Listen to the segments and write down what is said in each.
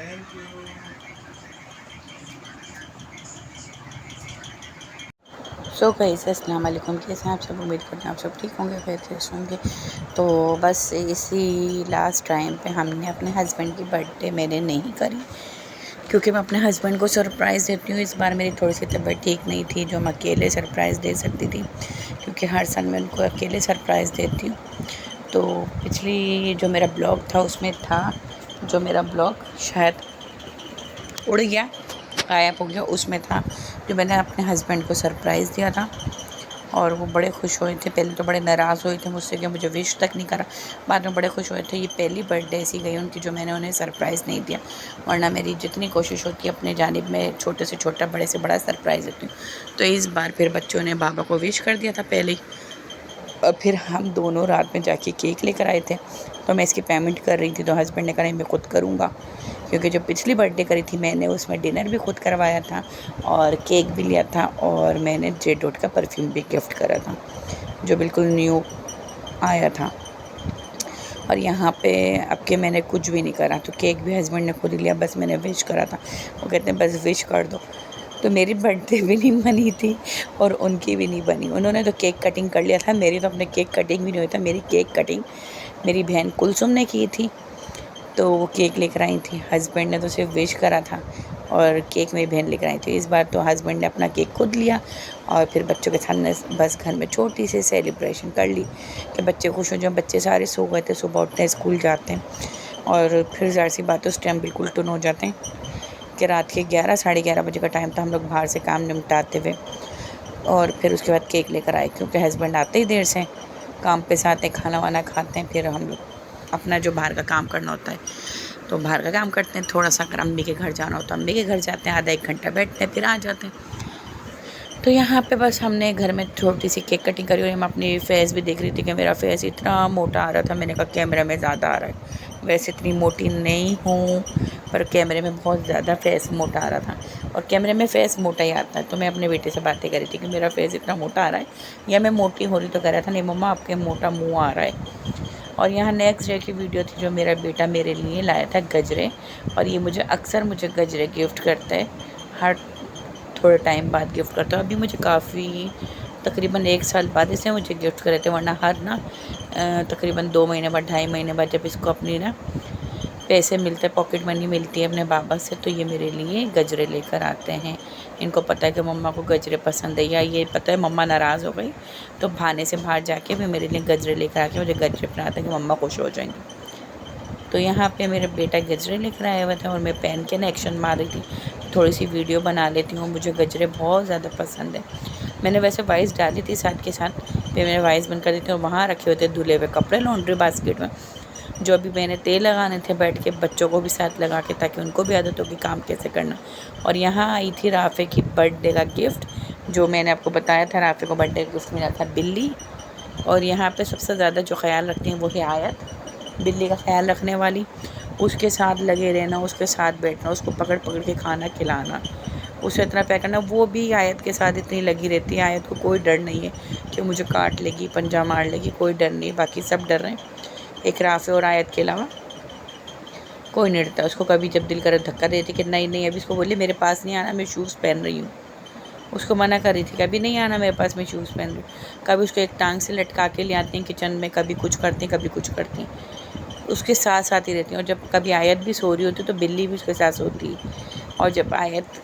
Thank you. So guys अस्सलाम वालेकुम, कैसे हैं आप सब? उम्मीद करते हैं आप सब ठीक होंगे, खैरियत से होंगे। तो बस इसी लास्ट टाइम पे हमने अपने हस्बैंड की बर्थडे मैंने नहीं करी, क्योंकि मैं अपने हस्बैंड को सरप्राइज़ देती हूँ। इस बार मेरी थोड़ी सी तबीयत ठीक नहीं थी जो मैं अकेले सरप्राइज़ दे सकती थी, क्योंकि हर साल मैं उनको अकेले सरप्राइज़ देती हूँ। तो पिछली जो मेरा ब्लॉग था उसमें था, जो मेरा ब्लॉग शायद उड़ गया, गायब हो गया, उसमें था जो मैंने अपने हस्बैंड को सरप्राइज़ दिया था। और वो बड़े खुश हुए थे। पहले तो बड़े नाराज़ हुए थे मुझसे कि मुझे विश तक नहीं करा। बाद में बड़े खुश हुए थे। ये पहली बर्थडे ऐसी गई उनकी जो मैंने उन्हें सरप्राइज़ नहीं दिया, वरना मेरी जितनी कोशिश होती है अपने जानिब में छोटे से छोटा बड़े से बड़ा सरप्राइज़ देती हूँ। तो इस बार फिर बच्चों ने बाबा को विश कर दिया था पहले ही। और फिर हम दोनों रात में जाके केक लेकर आए थे। तो मैं इसकी पेमेंट कर रही थी, तो हस्बैंड ने कहा नहीं मैं ख़ुद करूँगा, क्योंकि जो पिछली बर्थडे करी थी मैंने उसमें डिनर भी खुद करवाया था और केक भी लिया था, और मैंने जेड डॉट का परफ्यूम भी गिफ्ट करा था जो बिल्कुल न्यू आया था। और यहाँ पे अब के मैंने कुछ भी नहीं करा, तो केक भी हस्बैंड ने खुद ही लिया, बस मैंने विश करा था। वो कहते हैं बस विश कर दो। तो मेरी बर्थडे भी नहीं बनी थी और उनकी भी नहीं बनी। उन्होंने तो केक कटिंग कर लिया था, मेरी तो अपने केक कटिंग भी नहीं हुई था। मेरी केक कटिंग मेरी बहन कुलसुम ने की थी, तो वो केक लेकर आई थी। हस्बैंड ने तो सिर्फ विश करा था और केक मेरी बहन लेकर आई थी। इस बार तो हस्बैंड ने अपना केक खुद लिया और फिर बच्चों के सामने बस घर में छोटी सी सेलिब्रेशन कर ली कि बच्चे खुश हो जाए। बच्चे सारे सो गए थे, सुबह उठते हैं स्कूल जाते हैं, और फिर ज़ाहिर सी बात है उस टाइम बिल्कुल टुन हो जाते हैं कि रात के 11 साढ़े 11 बजे का टाइम था। हम लोग बाहर से काम निपटाते हुए और फिर उसके बाद केक लेकर आए, क्योंकि हस्बैंड आते ही देर से काम पे से आते हैं, खाना वाना खाते हैं, फिर हम लोग अपना जो बाहर का काम करना होता है तो बाहर का काम करते हैं। थोड़ा सा अगर अम्मी के घर जाना होता है अम्मी के घर जाते हैं, आधा एक घंटा बैठते हैं, फिर आ जाते हैं। तो यहाँ पे बस हमने घर में छोटी सी केक कटिंग करी और मैं अपनी फेस भी देख रही थी कि मेरा फेस इतना मोटा आ रहा था। मैंने कहा कैमरा में ज़्यादा आ रहा है, वैसे इतनी मोटी नहीं हूँ, पर कैमरे में बहुत ज़्यादा फेस मोटा आ रहा था, और कैमरे में फेस मोटा ही आता है। तो मैं अपने बेटे से बातें कर रही थी कि मेरा फेस इतना मोटा आ रहा है या मैं मोटी हो रही, तो कह रहा था नहीं मम्मा आपके मोटा मुँह आ रहा है। और यहाँ नेक्स्ट डे की वीडियो थी जो मेरा बेटा मेरे लिए लाया था गजरे, और ये मुझे गजरे गिफ्ट करता है, हर थोड़े टाइम बाद गिफ्ट करता है। अभी मुझे काफ़ी तकरीबन 1 साल बाद इसे मुझे गिफ्ट करे थे, वरना हर ना तकरीबन 2 महीने बाद 2.5 महीने बाद जब इसको अपनी ना पैसे मिलते हैं, पॉकेट मनी मिलती है अपने बाबा से, तो ये मेरे लिए गजरे लेकर आते हैं। इनको पता है कि मम्मा को गजरे पसंद है, या ये पता है मम्मा नाराज़ हो गई तो बहाने से बाहर जाके भी मेरे लिए गजरे लेकर आके मुझे गजरे पहनाते हैं कि मम्मा खुश हो जाएंगी। तो यहाँ पे मेरा बेटा गजरे लेकर आया हुआ था और मैं पहन के ना एक्शन मार रही थी, थोड़ी सी वीडियो बना लेती हूँ। मुझे गजरे बहुत ज़्यादा पसंद है। मैंने वैसे वाइस डाली थी साथ के साथ, फिर मैंने वाइस बंद कर दी थी और वहाँ रखे हुए थे धुले हुए कपड़े लॉन्ड्री बास्केट में, जो अभी मैंने तेल लगाने थे बैठ के, बच्चों को भी साथ लगा के, ताकि उनको भी आदत हो कि काम कैसे करना। और यहाँ आई थी राफ़े की बर्थडे का गिफ्ट, जो मैंने आपको बताया था राफ़े को बर्थडे गिफ्ट मिला था बिल्ली। और यहाँ पे सबसे ज़्यादा जो ख्याल रखती हैं वो है आयत, बिल्ली का ख्याल रखने वाली। उसके साथ लगे रहना, उसके साथ बैठना, उसको पकड़ पकड़ के खाना खिलाना, उसे इतना प्यार करना। वो भी आयत के साथ इतनी लगी रहती है, आयत को कोई डर नहीं है कि मुझे काट लेगी, पंजा मार लेगी, कोई डर नहीं। बाकी सब डर रहे हैं, एक राफ़े और आयत के अलावा कोई नहीं डरता। उसको कभी जब दिल करे धक्का देती कि नहीं नहीं अभी इसको बोले मेरे पास नहीं आना, मैं शूज़ पहन रही हूँ। उसको मना कर रही थी कभी नहीं आना मेरे पास, मैं शूज़ पहन रही हूँ। कभी उसको एक टांग से लटका के ले आती हैं किचन में, कभी कुछ करती हैं कभी कुछ करती हैं, उसके साथ साथ ही रहती हैं। और जब कभी आयत भी सो रही होती है तो बिल्ली भी उसके साथ सोती है। और जब आयत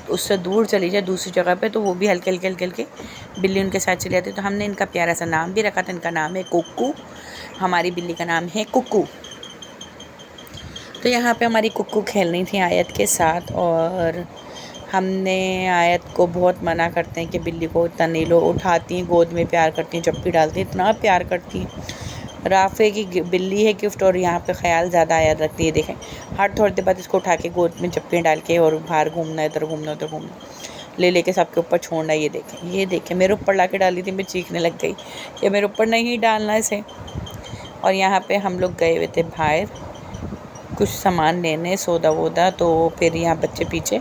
उससे दूर चली जाए दूसरी जगह पे, तो वो भी हल्के हल्के हल्के हल्के बिल्ली उनके साथ चली जाती है। तो हमने इनका प्यारा सा नाम भी रखा था, इनका नाम है कुक्कू। हमारी बिल्ली का नाम है कुक्कू। तो यहाँ पे हमारी कुक्कू खेल रही थी आयत के साथ, और हमने आयत को बहुत मना करते हैं कि बिल्ली को इतना नहीं लो। उठाती हैं, गोद में प्यार करती हैं, जब भी डालती हैं इतना प्यार करती हैं। राफ़े की बिल्ली है गिफ्ट, और यहाँ पे ख्याल ज़्यादा आयत रखती है। देखें हर थोड़ी देर बाद इसको उठा के गोद में चप्पियाँ डाल के और बाहर घूमना, इधर घूमना उधर घूमना, ले लेके सबके ऊपर छोड़ना। ये देखें मेरे ऊपर ला के डाली थी, मैं चीखने लग गई कि मेरे ऊपर नहीं डालना इसे। और यहाँ पे हम लोग गए हुए थे बाहर कुछ सामान लेने, सौदा वोदा, तो फिर यहाँ बच्चे पीछे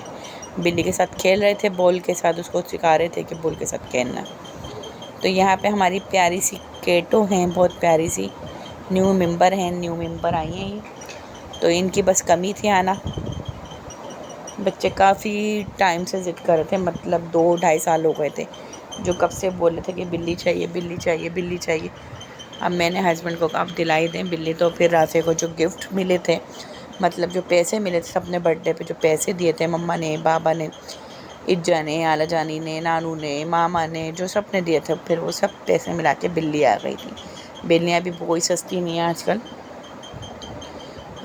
बिल्ली के साथ खेल रहे थे, बॉल के साथ उसको सिखा रहे थे कि बॉल के साथ खेलना। तो यहाँ पे हमारी प्यारी सी केटो हैं, बहुत प्यारी सी न्यू मेंबर हैं, न्यू मेंबर आई हैं ये। तो इनकी बस कमी थी आना। बच्चे काफ़ी टाइम से ज़िद कर रहे थे, मतलब 2-2.5 साल हो गए थे जो कब से बोल रहे थे कि बिल्ली चाहिए, बिल्ली चाहिए, बिल्ली चाहिए। अब मैंने हस्बैंड को कहा दिलाई दें बिल्ली। तो फिर राफे को जो गिफ्ट मिले थे, मतलब जो पैसे मिले थे अपने बर्थडे पे, जो पैसे दिए थे मम्मा ने, बाबा ने, इज्जा ने, आला जानी ने, नानू ने, मामा ने, जो सब ने दिए थे, फिर वो सब पैसे मिला के बिल्ली आ गई थी। बिल्लियाँ भी कोई सस्ती नहीं है आजकल।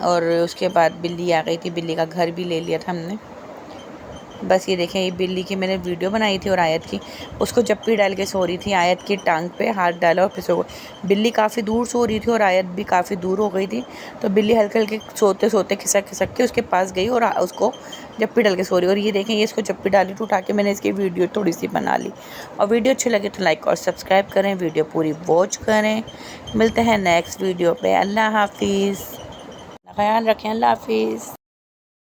और उसके बाद बिल्ली आ गई थी, बिल्ली का घर भी ले लिया था हमने। बस ये देखें, ये बिल्ली की मैंने वीडियो बनाई थी और आयत की, उसको जप्पी डाल के सो रही थी। आयत की टांग पे हाथ डाला और फिर सो गई। बिल्ली काफ़ी दूर सो रही थी और आयत भी काफ़ी दूर हो गई थी, तो बिल्ली हल्के हल्के सोते सोते खिसक खिसक के उसके पास गई और उसको जप्पी डाल के सो रही। और ये देखें, ये इसको जप्पी डाली तो उठा के मैंने इसकी वीडियो थोड़ी सी बना ली। और वीडियो अच्छी लगे तो लाइक और सब्सक्राइब करें, वीडियो पूरी वॉच करें। मिलते हैं नेक्स्ट वीडियो पर। अल्लाह हाफिज़, ख्याल रखें। अल्लाह हाफिज़।